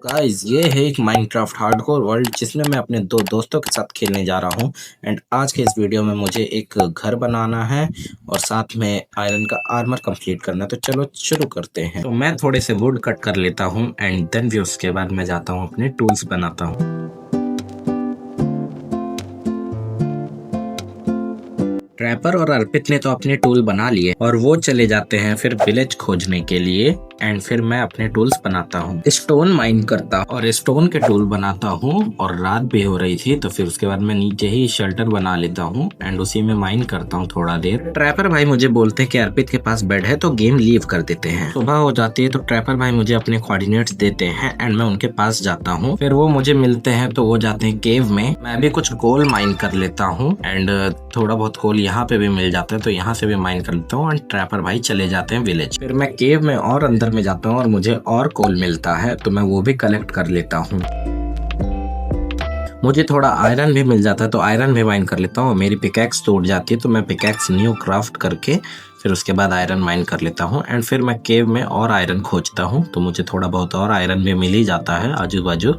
Guys ये है एक माइनक्राफ्ट हार्डकोर वर्ल्ड जिसमें मैं अपने दो दोस्तों के साथ खेलने जा रहा हूं। एंड आज के इस वीडियो में मुझे एक घर बनाना है और साथ में आयरन का आर्मर कंप्लीट करना है। तो चलो शुरू करते हैं। तो मैं थोड़े से वुड कट कर लेता हूं एंड देन भी उसके बाद मैं जाता हूं अपने टूल्स बनाता हूं। ट्रैपर और अर्पित ने तो अपने टूल बना लिए और वो चले जाते हैं फिर विलेज खोजने के लिए। एंड फिर मैं अपने टूल्स बनाता हूँ, स्टोन माइन करता और स्टोन के टूल बनाता हूँ। और रात भी हो रही थी तो फिर उसके बाद मैं नीचे ही शेल्टर बना लेता हूँ एंड उसी में माइन करता हूँ थोड़ा देर। ट्रैपर भाई मुझे बोलते हैं कि अर्पित के पास बेड है तो गेम लीव कर देते हैं। सुबह हो जाती है तो ट्रैपर भाई मुझे अपने कोऑर्डिनेट्स देते हैं एंड मैं उनके पास जाता हूँ। फिर वो मुझे मिलते हैं तो वो जाते हैं केव में। मैं भी कुछ कोल माइन कर लेता हूँ एंड थोड़ा बहुत कोल यहाँ पे भी मिल जाता है तो यहाँ से भी माइन कर लेता हूँ। एंड ट्रैपर भाई चले जाते हैं विलेज। फिर मैं केव में और अंदर में जाता हूँ और मुझे और कोल मिलता है तो मैं वो भी कलेक्ट कर लेता हूँ। मुझे थोड़ा आयरन भी मिल जाता है तो आयरन भी माइन कर लेता हूँ। मेरी पिकैक्स टूट जाती है तो मैं पिकैक्स न्यू क्राफ्ट करके फिर उसके बाद आयरन माइन कर लेता हूँ। एंड फिर मैं केव में और आयरन खोजता हूँ तो मुझे थोड़ा बहुत और आयरन भी मिल ही जाता है आजू बाजू।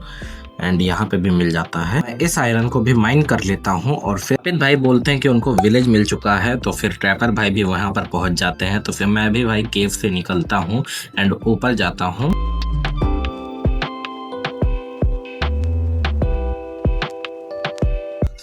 एंड यहाँ पे भी मिल जाता है। मैं इस आयरन को भी माइन कर लेता हूँ और फिर अर्पित भाई बोलते हैं कि उनको विलेज मिल चुका है तो फिर ट्रैपर भाई भी वहां पर पहुंच जाते हैं। तो फिर मैं भी भाई केव से निकलता हूँ एंड ऊपर जाता हूँ।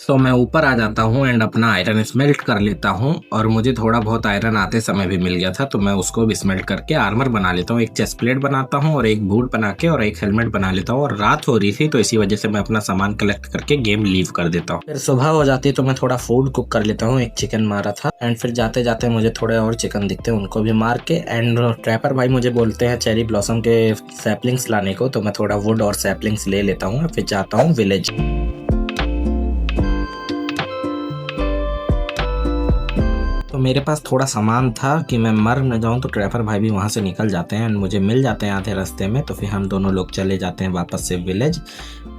तो मैं ऊपर आ जाता हूँ एंड अपना आयरन स्मेल्ट कर लेता हूँ। और मुझे थोड़ा बहुत आयरन आते समय भी मिल गया था तो मैं उसको भी स्मेल्ट करके आर्मर बना लेता हूँ। एक चेस्ट प्लेट बनाता हूँ और एक बूट बना के और एक हेलमेट बना लेता हूँ। और रात हो रही थी तो इसी वजह से मैं अपना सामान कलेक्ट करके गेम लीव कर देता हूँ। फिर सुबह हो जाती है तो मैं थोड़ा फूड कुक कर लेता हूँ। एक चिकन मारा था एंड फिर जाते जाते मुझे थोड़े और चिकन दिखते हैं उनको भी मार के। एंड ट्रैपर भाई मुझे बोलते हैं चेरी ब्लॉसम के सैपलिंग्स लाने को तो मैं थोड़ा वुड और सैपलिंग्स ले लेता हूँ। फिर जाता हूँ विलेज। तो मेरे पास थोड़ा सामान था कि मैं मर न जाऊं तो ट्रैपर भाई भी वहां से निकल जाते हैं एंड मुझे मिल जाते हैं आधे रास्ते में। तो फिर हम दोनों लोग चले जाते हैं वापस से विलेज।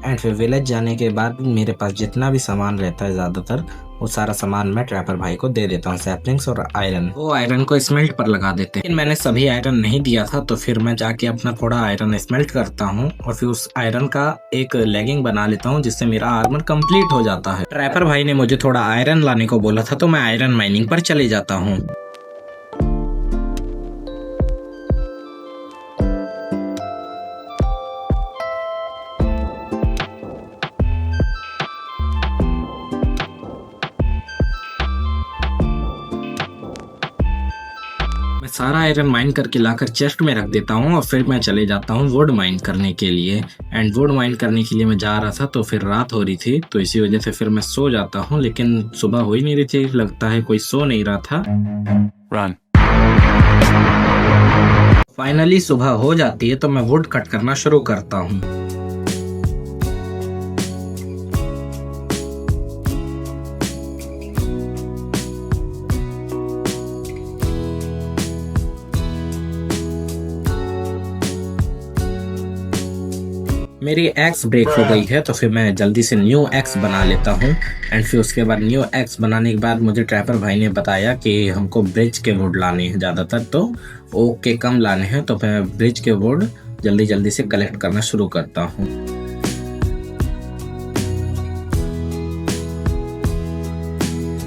एंड फिर विलेज जाने के बाद मेरे पास जितना भी सामान रहता है ज्यादातर वो सारा सामान मैं ट्रैपर भाई को दे देता हूँ, सैपलिंग्स और आयरन। वो आयरन को स्मेल्ट पर लगा देते हैं लेकिन मैंने सभी आयरन नहीं दिया था तो फिर मैं जाके अपना थोड़ा आयरन स्मेल्ट करता हूँ और फिर उस आयरन का एक लेगिंग बना लेता हूँ जिससे मेरा आर्मर कंप्लीट हो जाता है। ट्रैपर भाई ने मुझे थोड़ा आयरन लाने को बोला था तो मैं आयरन माइनिंग पर चले जाता हूँ। मैं सारा आयरन माइन करके लाकर चेस्ट में रख देता हूँ और फिर मैं चले जाता हूँ वुड माइन करने के लिए। एंड वुड माइन करने के लिए मैं जा रहा था तो फिर रात हो रही थी तो इसी वजह से फिर मैं सो जाता हूँ। लेकिन सुबह हो ही नहीं रही थी, लगता है कोई सो नहीं रहा था। रन। फाइनली सुबह हो जाती है तो मैं वुड कट करना शुरू करता हूँ। मेरी एक्स ब्रेक हो गई है तो फिर मैं जल्दी से न्यू एक्स बना लेता हूँ। एंड फिर उसके बाद न्यू एक्स बनाने के बाद मुझे ट्रैपर भाई ने बताया कि हमको ब्रिज के वुड लाने हैं ज़्यादातर तो ओक के कम लाने हैं। तो मैं ब्रिज के वुड जल्दी जल्दी से कलेक्ट करना शुरू करता हूँ।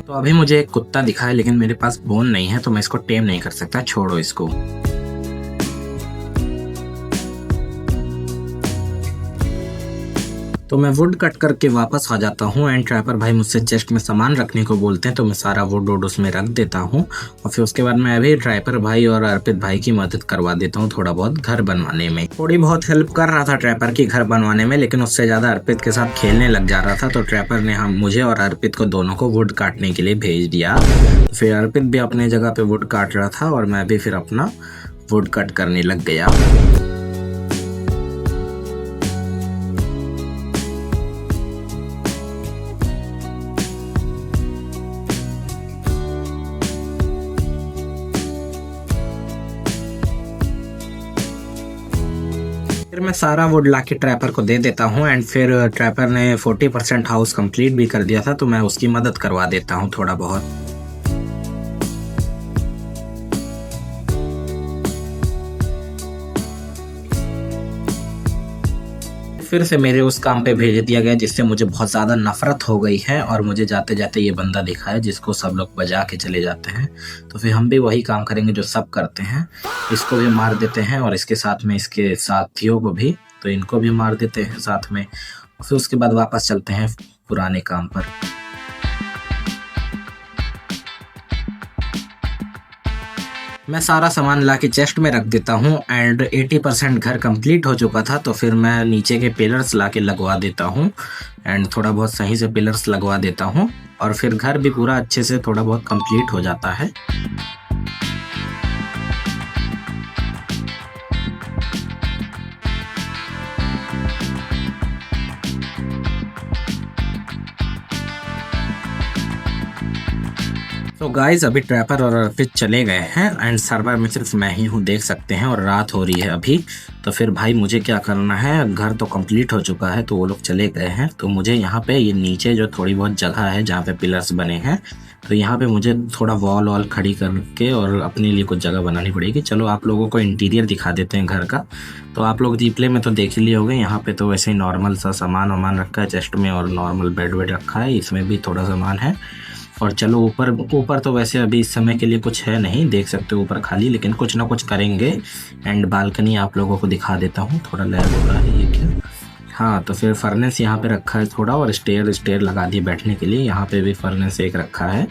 तो अभी मुझे एक कुत्ता दिखा है लेकिन मेरे पास बोन नहीं है तो मैं इसको टेम नहीं कर सकता, छोड़ो इसको। तो मैं वुड कट करके वापस आ जाता हूँ एंड ट्रैपर भाई मुझसे चेस्ट में सामान रखने को बोलते हैं तो मैं सारा वुड वुड उसमें रख देता हूँ। और फिर उसके बाद मैं अभी ट्रैपर भाई और अर्पित भाई की मदद करवा देता हूँ थोड़ा बहुत घर बनवाने में। थोड़ी बहुत हेल्प कर रहा था ट्रैपर की घर बनवाने में लेकिन उससे ज्यादा अर्पित के साथ खेलने लग जा रहा था तो ट्रैपर ने हम मुझे और अर्पित को दोनों को वुड काटने के लिए भेज दिया। फिर अर्पित भी अपने जगह पे वुड काट रहा था और मैं भी फिर अपना वुड कट करने लग गया। फिर मैं सारा वुड लाके ट्रैपर को दे देता हूँ एंड फिर ट्रैपर ने 40% हाउस कंप्लीट भी कर दिया था तो मैं उसकी मदद करवा देता हूँ थोड़ा बहुत। फिर से मेरे उस काम पे भेज दिया गया जिससे मुझे बहुत ज़्यादा नफरत हो गई है, और मुझे जाते जाते ये बंदा दिखा है जिसको सब लोग बजा के चले जाते हैं। तो फिर हम भी वही काम करेंगे जो सब करते हैं, इसको भी मार देते हैं और इसके साथ में इसके साथियों को भी, तो इनको भी मार देते हैं साथ में। फिर उसके बाद वापस चलते हैं पुराने काम पर। मैं सारा सामान ला के चेस्ट में रख देता हूँ एंड 80% घर कंप्लीट हो चुका था, तो फिर मैं नीचे के पिलर्स ला के लगवा देता हूँ एंड थोड़ा बहुत सही से पिलर्स लगवा देता हूँ, और फिर घर भी पूरा अच्छे से थोड़ा बहुत कंप्लीट हो जाता है। तो गाइज अभी ट्रैपर और अर्पित चले गए हैं एंड सर्वर में सिर्फ मैं ही हूँ, देख सकते हैं, और रात हो रही है अभी। तो फिर भाई मुझे क्या करना है, घर तो कंप्लीट हो चुका है तो वो लोग चले गए हैं, तो मुझे यहाँ पे ये नीचे जो थोड़ी बहुत जगह है जहाँ पे पिलर्स बने हैं, तो यहाँ पे मुझे थोड़ा वॉल खड़ी करके और अपने लिए कुछ जगह बनानी पड़ेगी। चलो आप लोगों को इंटीरियर दिखा देते हैं घर का। तो आप लोग रिप्ले में तो देख ही लिए होंगे, यहाँ पे तो वैसे ही नॉर्मल सा सामान वामान रखा है चेस्ट में, और नॉर्मल बेड वेड रखा है, इसमें भी थोड़ा सामान है। और चलो ऊपर तो वैसे अभी इस समय के लिए कुछ है नहीं, देख सकते हो ऊपर खाली, लेकिन कुछ ना कुछ करेंगे। एंड बालकनी आप लोगों को दिखा देता हूँ, थोड़ा लैग हो रहा है ये क्या। हाँ, तो फिर फर्नेस यहाँ पे रखा है थोड़ा, और स्टेयर लगा दिए बैठने के लिए, यहाँ पे भी फर्नेस एक रखा है,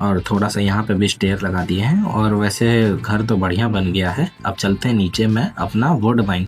और थोड़ा सा यहाँ पे भी स्टेयर लगा दिए हैं। और वैसे घर तो बढ़िया बन गया है। अब चलते हैं नीचे में अपना वुड माइन।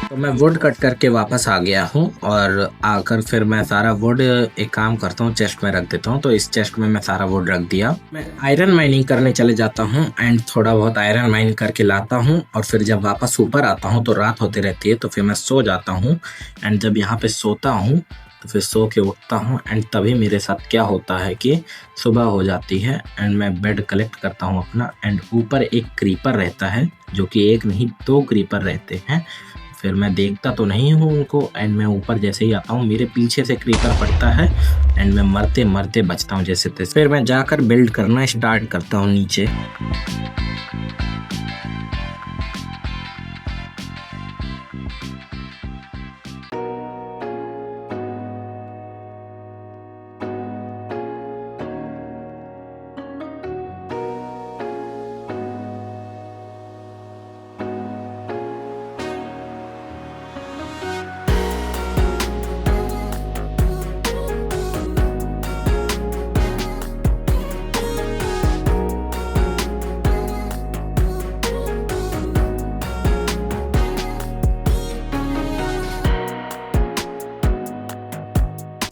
तो मैं वुड कट करके वापस आ गया हूँ, और आकर फिर मैं सारा वुड एक काम करता हूँ, चेस्ट में रख देता हूँ। तो इस चेस्ट में मैं सारा वुड रख दिया। मैं आयरन माइनिंग करने चले जाता हूँ एंड थोड़ा बहुत आयरन माइन करके लाता हूँ, और फिर जब वापस ऊपर आता हूँ तो रात होती रहती है, तो फिर मैं सो जाता हूँ। एंड जब यहाँ पे सोता हूँ तो फिर सो के उठता हूँ, एंड तभी मेरे साथ क्या होता है कि सुबह हो जाती है एंड मैं बेड कलेक्ट करता हूँ अपना। एंड ऊपर एक क्रीपर रहता है, जो कि एक नहीं 2 क्रीपर रहते हैं। फिर मैं देखता तो नहीं हूँ उनको, एंड मैं ऊपर जैसे ही आता हूँ मेरे पीछे से क्रीपर पड़ता है एंड मैं मरते मरते बचता हूँ जैसे तैसे। फिर मैं जाकर बिल्ड करना स्टार्ट करता हूँ नीचे।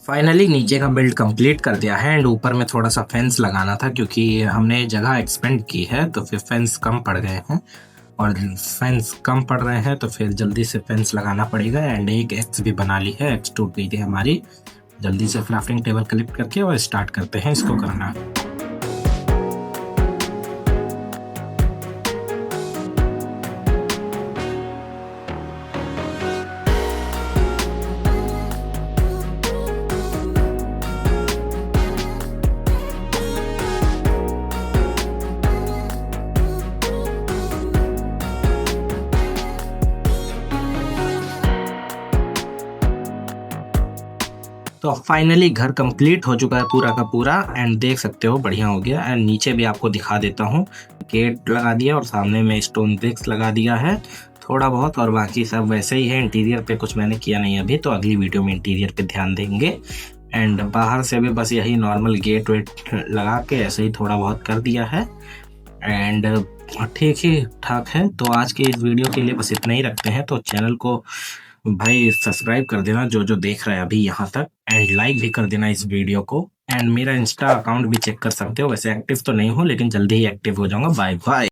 फाइनली नीचे का बिल्ड कंप्लीट कर दिया है, एंड ऊपर में थोड़ा सा फेंस लगाना था क्योंकि हमने जगह एक्सपेंड की है, तो फिर फेंस कम पड़ गए हैं, और फेंस कम पड़ रहे हैं तो फिर जल्दी से फेंस लगाना पड़ेगा। एंड एक एक्स भी बना ली है, एक्स टूट गई थी हमारी। जल्दी से क्राफ्टिंग टेबल कलेक्ट करके और स्टार्ट करते हैं इसको करना। तो फाइनली घर कंप्लीट हो चुका है पूरा का पूरा, एंड देख सकते हो बढ़िया हो गया। एंड नीचे भी आपको दिखा देता हूँ, गेट लगा दिया और सामने में स्टोन ब्रिक्स लगा दिया है थोड़ा बहुत, और बाकी सब वैसे ही है। इंटीरियर पे कुछ मैंने किया नहीं अभी, तो अगली वीडियो में इंटीरियर पे ध्यान देंगे। एंड बाहर से भी बस यही नॉर्मल गेट वेट लगा के ऐसे ही थोड़ा बहुत कर दिया है, एंड ठीक ही ठाक है। तो आज के इस वीडियो के लिए बस इतना ही रखते हैं। तो चैनल को भाई सब्सक्राइब कर देना जो जो देख रहा है अभी यहाँ तक, एंड लाइक भी कर देना इस वीडियो को। एंड मेरा इंस्टा अकाउंट भी चेक कर सकते हो, वैसे एक्टिव तो नहीं हूँ लेकिन जल्दी ही एक्टिव हो जाऊंगा। Bye bye.